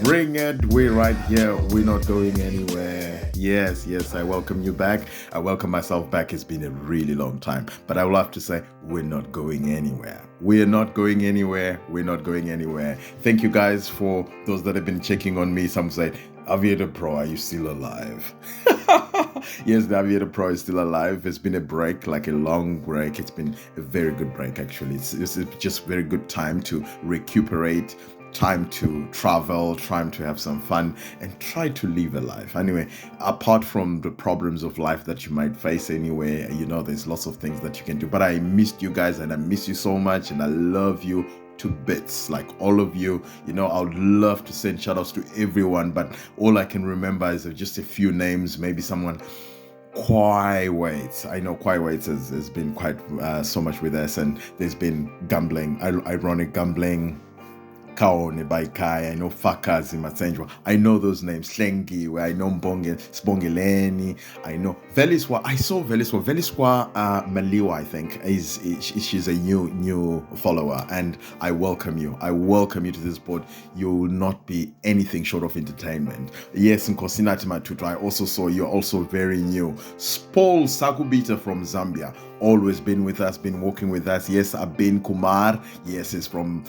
Bring it. We're right here. We're not going anywhere. Yes, I welcome you back. I welcome myself back. It's been a really long time. But I will have to say, we're not going anywhere. We're not going anywhere. We're not going anywhere. Thank you guys for those that have been checking on me. Some say, Aviator Pro, are you still alive? Yes, the Aviator Pro is still alive. It's been a break, like a long break. It's been a very good break, actually. It's just very good time to recuperate, time to travel, time to have some fun, and try to live a life. Anyway, apart from the problems of life that you might face anyway, there's lots of things that you can do. But I missed you guys, and I miss you so much, and I love you to bits, like all of you. I would love to send shout outs to everyone, but all I can remember is just a few names. Maybe someone, Kwai Waits. I know Kwai Waits has been quite so much with us, and there's been gambling, ironic gambling. Kaone by Kai, I know Fakas in Matsenjwa. I know those names. Slengi, where I know Spongeleni. I know Veliswa. I saw Veliswa Maliwa, I think, she's a new follower, and I welcome you. I welcome you to this board. You will not be anything short of entertainment. Yes, in Kosinati Matuto, I also saw you're also very new. Paul Sakubita from Zambia, always been with us, been working with us. Yes, Abin Kumar. Yes, he's from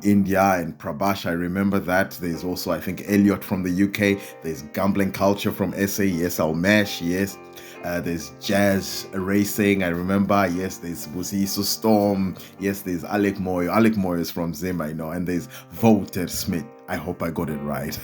India, and Prabash, I remember that. There's also, I think, Elliot from the UK. There's Gambling Culture from SA. Yes, Almesh. Yes. There's Jazz Racing, I remember. Yes, there's Busiso Storm. Yes, there's Alec Moyo. Alec Moyo is from Zim, I know. And there's Walter Smith. I hope I got it right.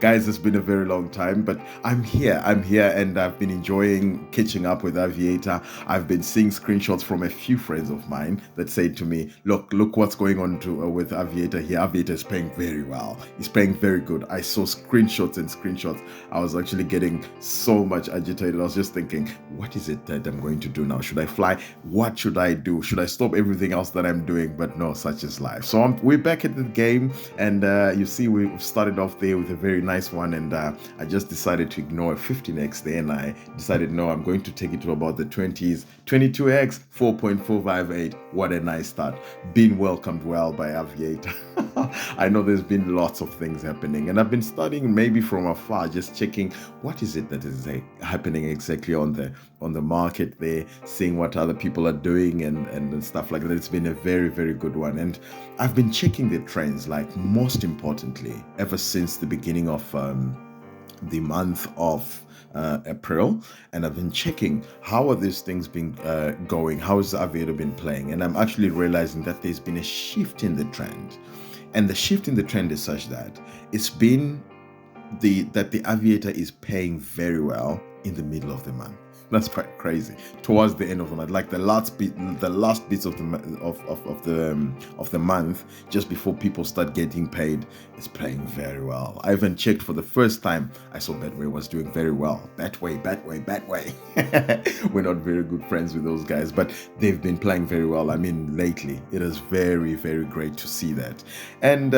Guys, it's been a very long time, but I'm here, and I've been enjoying catching up with Aviator. I've been seeing screenshots from a few friends of mine that said to me, look what's going on with Aviator here. Aviator is playing very well. He's playing very good. I saw screenshots. I was actually getting so much agitated. I was just thinking, what is it that I'm going to do now? Should I fly? What should I do? Should I stop everything else that I'm doing? But no, such is life. So we're back at the game, and you see we started off there with a very nice one, and I just decided to ignore a 15x there, and I decided, no, I'm going to take it to about the 20s. 22x 4.458. What a nice start. Being welcomed well by Aviator. I know there's been lots of things happening, and I've been studying maybe from afar, just checking what is it that is happening exactly on the market there, seeing what other people are doing and stuff like that. It's been a very, very good one, and I've been checking the trends, like most importantly, ever since the beginning of the month of April, and I've been checking how are these things been going, how has Aviator been playing, and I'm actually realizing that there's been a shift in the trend, and the shift in the trend is such that it's been that the Aviator is paying very well in the middle of the month. That's quite crazy. Towards the end of the month, like the last bits of the month, just before people start getting paid, it's playing very well. I even checked for the first time. I saw Betway was doing very well. Betway. We're not very good friends with those guys, but they've been playing very well. I mean, lately, it is very, very great to see that. And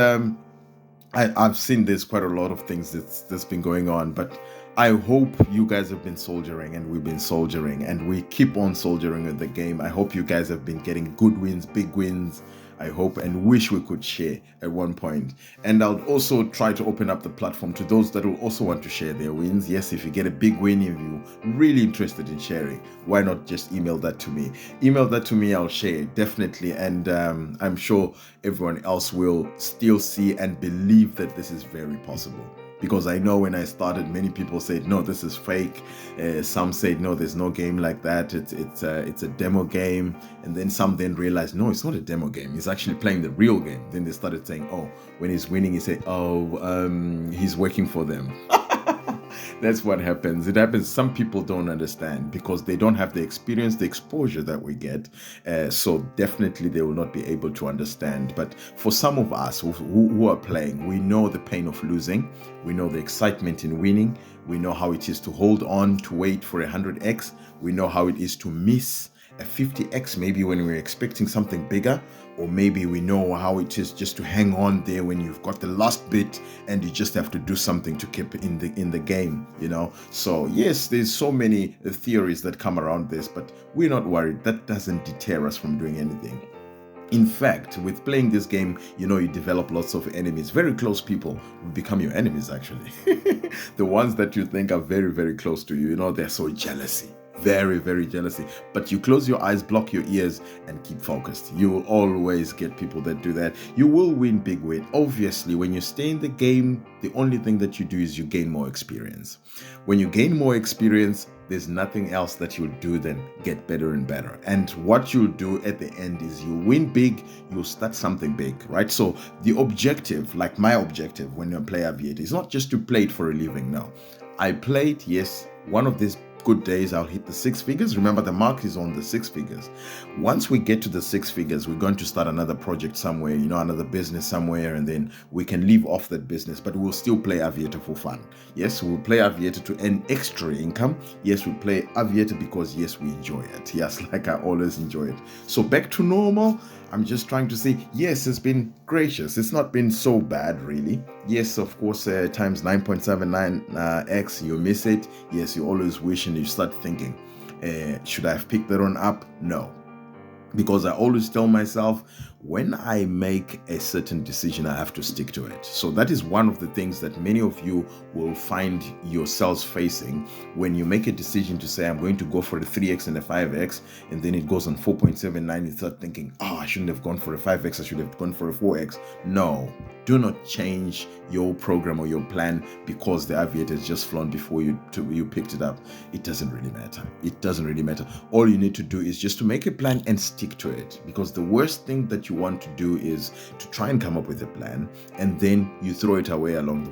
I've seen there's quite a lot of things that's been going on, but I hope you guys have been soldiering, and we've been soldiering, and we keep on soldiering with the game. I hope you guys have been getting good wins, big wins. I hope and wish we could share at one point. And I'll also try to open up the platform to those that will also want to share their wins. Yes, if you get a big win, if you're really interested in sharing, why not just email that to me? Email that to me, I'll share it, definitely. And I'm sure everyone else will still see and believe that this is very possible. Because I know when I started, many people said, no, this is fake. Some said, no, there's no game like that. It's a demo game. And then some then realized, no, it's not a demo game. He's actually playing the real game. Then they started saying, oh, when he's winning, he said, he's working for them. That's what happens. It happens. Some people don't understand because they don't have the experience, the exposure that we get. So definitely they will not be able to understand. But for some of us who are playing, we know the pain of losing. We know the excitement in winning. We know how it is to hold on, to wait for 100x. We know how it is to miss a 50x, maybe when we're expecting something bigger, or maybe we know how it is just to hang on there when you've got the last bit and you just have to do something to keep in the game, So yes, there's so many theories that come around this, but we're not worried. That doesn't deter us from doing anything. In fact, with playing this game, you develop lots of enemies. Very close people will become your enemies, actually. The ones that you think are very, very close to you, they're so jealousy. Very, very jealousy. But you close your eyes, block your ears, and keep focused. You will always get people that do that. You will win big win. Obviously, when you stay in the game, the only thing that you do is you gain more experience. When you gain more experience, there's nothing else that you'll do than get better and better. And what you'll do at the end is you win big, you'll start something big, right? So the objective, like my objective when you play Aviator, is not just to play it for a living. No, I played, yes, one of these good days I'll hit the 6 figures. Remember, the mark is on the 6 figures. Once we get to the 6 figures, we're going to start another project somewhere, another business somewhere, and then we can leave off that business, but we'll still play Aviator for fun. Yes, we'll play Aviator to earn extra income. Yes, we'll play Aviator because, yes, we enjoy it. Yes, like I always enjoy it. So back to normal. I'm just trying to say, yes, it's been gracious. It's not been so bad, really. Yes, of course, times 9.79x, you miss it. Yes, you always wish and you start thinking, should I have picked that one up? No. Because I always tell myself, when I make a certain decision, I have to stick to it. So that is one of the things that many of you will find yourselves facing when you make a decision to say, I'm going to go for a 3x and a 5x, and then it goes on 4.79. You start thinking, I shouldn't have gone for a 5x, I should have gone for a 4x. No, do not change your program or your plan because the Aviator has just flown before you picked it up. It doesn't really matter. It doesn't really matter. All you need to do is just to make a plan and stick to it, because the worst thing that you want to do is to try and come up with a plan and then you throw it away along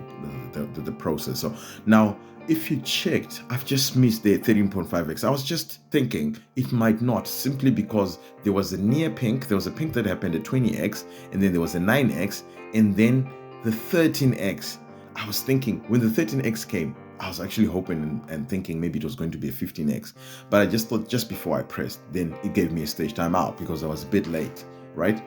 the process. So now, if you checked, I've just missed the 13.5x. I was just thinking it might not, simply because there was a near pink. There was a pink that happened at 20x, and then there was a 9x, and then the 13x. I was thinking when the 13x came, I was actually hoping and thinking maybe it was going to be a 15x, but I just thought just before I pressed, then it gave me a stage timeout because I was a bit late, right?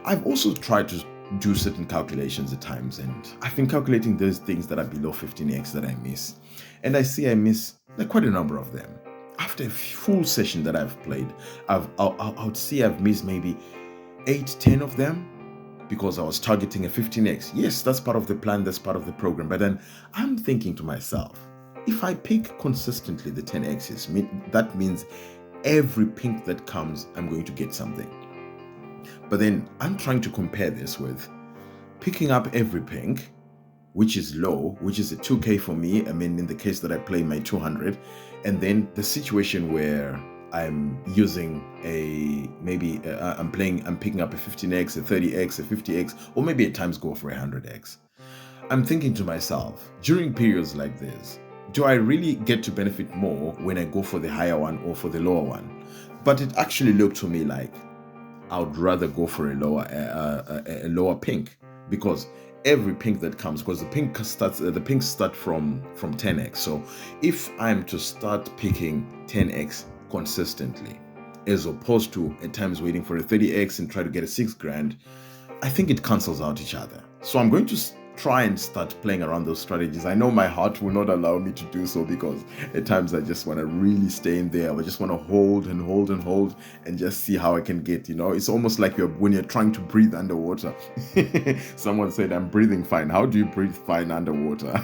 I've also tried to do certain calculations at times, and I've been calculating those things that are below 15x that I miss. And I see I miss quite a number of them. After a full session that I've played, I would see I've missed maybe 8-10 of them because I was targeting a 15x. Yes, that's part of the plan, that's part of the program. But then I'm thinking to myself, if I pick consistently the 10x's, that means every pink that comes, I'm going to get something. But then I'm trying to compare this with picking up every pink, which is low, which is a 2k for me. I mean, in the case that I play my 200, and then the situation where I'm using I'm picking up a 15x, a 30x, a 50x, or maybe at times go for a 100x. I'm thinking to myself, during periods like this, do I really get to benefit more when I go for the higher one or for the lower one? But it actually looked to me like I would rather go for a lower pink, because every pink that comes, because the pinks start from 10x. So if I'm to start picking 10x consistently, as opposed to at times waiting for a 30x and try to get a 6 grand, I think it cancels out each other. So I'm going to try and start playing around those strategies. I know my heart will not allow me to do so, because at times I just want to really stay in there. I just want to hold and hold and hold and just see how I can get, it's almost like when you're trying to breathe underwater. Someone said, I'm breathing fine. How do you breathe fine underwater?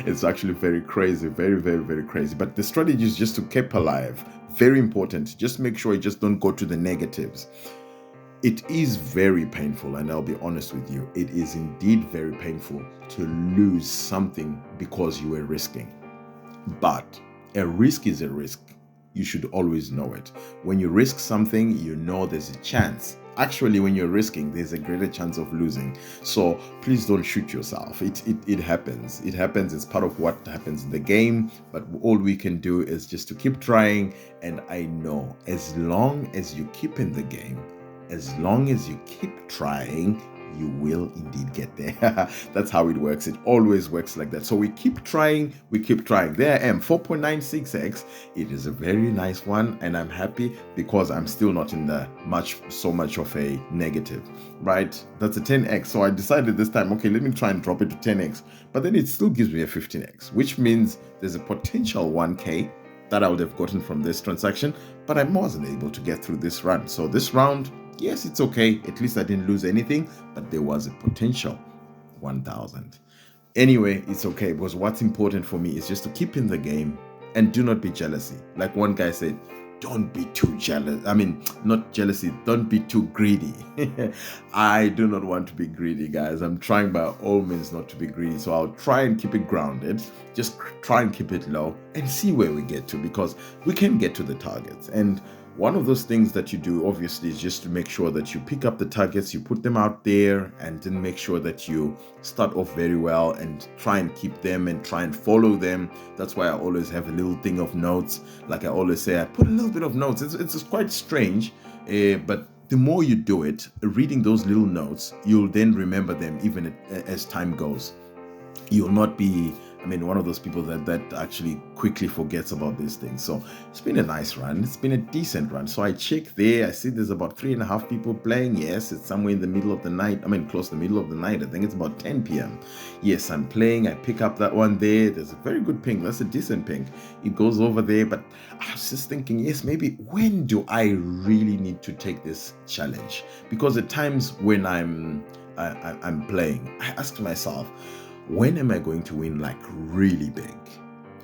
It's actually very crazy, very, very, very crazy. But the strategy is just to keep alive. Very important. Just make sure you just don't go to the negatives. It is very painful, and I'll be honest with you, it is indeed very painful to lose something because you were risking. But a risk is a risk. You should always know it. When you risk something, you know there's a chance. Actually, when you're risking, there's a greater chance of losing. So please don't shoot yourself. It happens. It happens. It's part of what happens in the game. But all we can do is just to keep trying. And I know as long as you keep in the game, as long as you keep trying, you will indeed get there. That's how it works. It always works like that. So we keep trying, we keep trying. There I am, 4.96x. It is a very nice one, and I'm happy because I'm still not in the so much of a negative, right? That's a 10x. So I decided this time, okay, let me try and drop it to 10x. But then it still gives me a 15x, which means there's a potential 1k that I would have gotten from this transaction, but I wasn't able to get through this run. So this round, Yes, it's okay. At least I didn't lose anything, but there was a potential 1,000. Anyway, it's okay because what's important for me is just to keep in the game and do not be jealousy. Like one guy said, don't be too jealous. I mean, not jealousy, don't be too greedy. I do not want to be greedy, guys. I'm trying by all means not to be greedy. So I'll try and keep it grounded, just try and keep it low and see where we get to, because we can get to the targets. And one of those things that you do, obviously, is just to make sure that you pick up the targets, you put them out there, and then make sure that you start off very well and try and keep them and try and follow them. That's why I always have a little thing of notes. Like I always say, I put a little bit of notes. It's quite strange, but the more you do it, reading those little notes, you'll then remember them even as time goes. You'll not be, one of those people that actually quickly forgets about these things. So it's been a nice run. It's been a decent run. So I check there. I see there's about 3.5 people playing. Yes, it's somewhere in the middle of the night. Close to the middle of the night. I think it's about 10 p.m. Yes, I'm playing. I pick up that one there. There's a very good ping. That's a decent ping. It goes over there. But I was just thinking, yes, maybe when do I really need to take this challenge? Because at times when I'm playing, I ask myself, when am I going to win like really big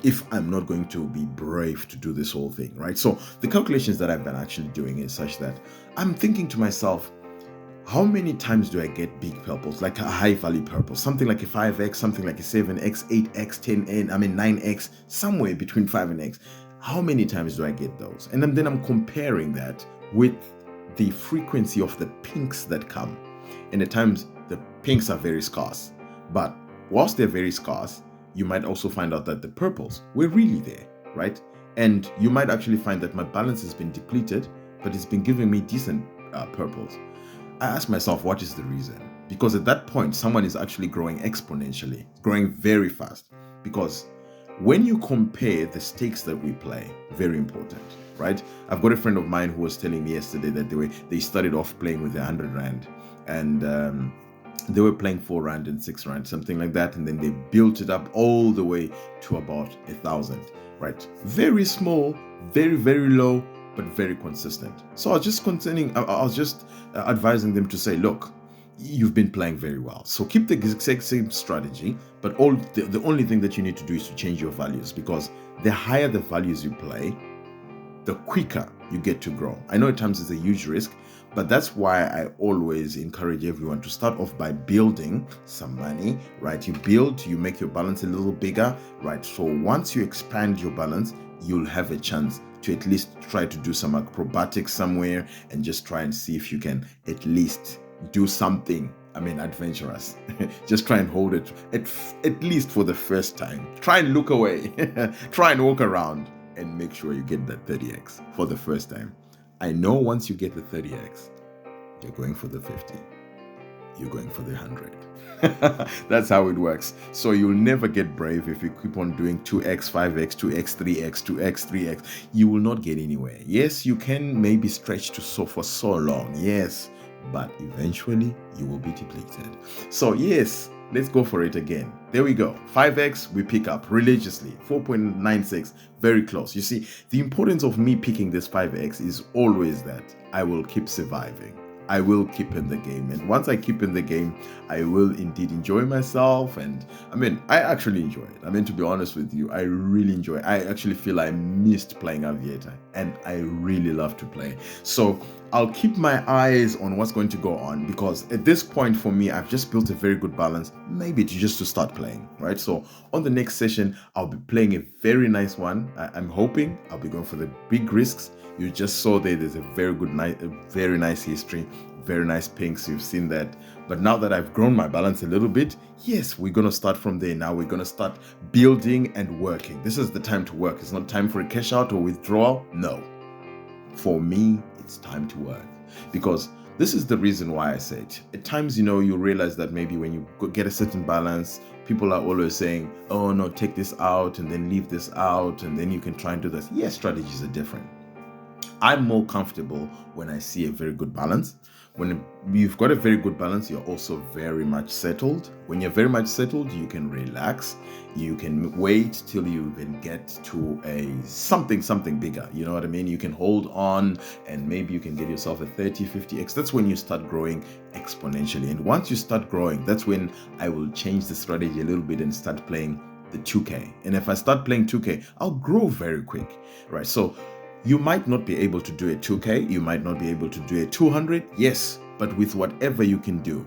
if I'm not going to be brave to do this whole thing, right? So the calculations that I've been actually doing is such that I'm thinking to myself, how many times do I get big purples, like a high value purple, something like a 5x, something like a 7x, 8x, 10n, 9x, somewhere between 5 and x. How many times do I get those? And then I'm comparing that with the frequency of the pinks that come. And at times the pinks are very scarce, but whilst they're very scarce, you might also find out that the purples were really there, right? And you might actually find that my balance has been depleted, but it's been giving me decent purples. I ask myself, what is the reason? Because at that point, someone is actually growing exponentially, growing very fast. Because when you compare the stakes that we play, very important, right? I've got a friend of mine who was telling me yesterday that they started off playing with 100 Rand, and they were playing 4 Rand and 6 Rand, something like that, and then they built it up all the way to about 1,000, right? Very small, very, very low, but very consistent. So I was just advising them to say, look, you've been playing very well. So keep the exact same strategy, but the only thing that you need to do is to change your values, because the higher the values you play, the quicker you get to grow. I know at times it's a huge risk, but that's why I always encourage everyone to start off by building some money, right? You build, you make your balance a little bigger, right? So once you expand your balance, you'll have a chance to at least try to do some acrobatics somewhere and just try and see if you can at least do something adventurous. Just try and hold it at least for the first time. Try and look away. Try and walk around and make sure you get that 30x for the first time. I know once you get the 30x, you're going for the 50. You're going for the 100. That's how it works. So you'll never get brave if you keep on doing 2x, 5x, 2x, 3x, 2x, 3x. You will not get anywhere. Yes, you can maybe stretch for so long. Yes, but eventually you will be depleted. So yes, let's go for it again. There we go. 5x, we pick up religiously. 4.96, very close. You see, the importance of me picking this 5x is always that I will keep surviving. I will keep in the game. And once I keep in the game, I will indeed enjoy myself. And I actually enjoy it. To be honest with you, I really enjoy it. I actually feel I missed playing Aviator, and I really love to play. So I'll keep my eyes on what's going to go on, because at this point for me, I've just built a very good balance, maybe to start playing, right? So on the next session, I'll be playing a very nice one. I'm hoping I'll be going for the big risks. You just saw there's a very good night, a very nice history, very nice pinks. You've seen that. But now that I've grown my balance a little bit, yes, we're going to start from there. Now we're going to start building and working. This is the time to work. It's not time for a cash out or withdrawal. No. For me, it's time to work, because this is the reason why I say it. At times, you realize that maybe when you get a certain balance, people are always saying, oh no, take this out and then leave this out, and then you can try and do this. Yes, strategies are different. I'm more comfortable when I see a very good balance. When you've got a very good balance, you're also very much settled. When you're very much settled, you can relax. You can wait till you even get to a something bigger. You know what I mean? You can hold on and maybe you can get yourself a 30, 50x. That's when you start growing exponentially. And once you start growing, that's when I will change the strategy a little bit and start playing the 2K. And if I start playing 2K, I'll grow very quick, right? So you might not be able to do a 2K, you might not be able to do a 200, yes, but with whatever you can do,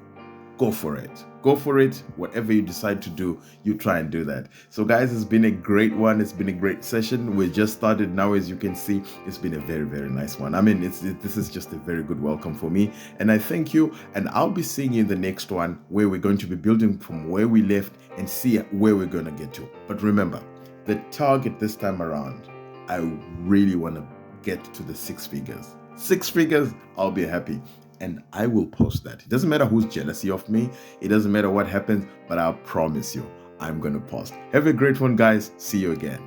go for it. Go for it. Whatever you decide to do, you try and do that. So guys, it's been a great one. It's been a great session. We just started now, as you can see. It's been a very, very nice one. I mean, this is just a very good welcome for me. And I thank you. And I'll be seeing you in the next one where we're going to be building from where we left and see where we're going to get to. But remember, the target this time around, I really want to get to the 6 figures. 6 figures, I'll be happy. And I will post that. It doesn't matter who's jealousy of me. It doesn't matter what happens, but I'll promise you, I'm going to post. Have a great one, guys. See you again.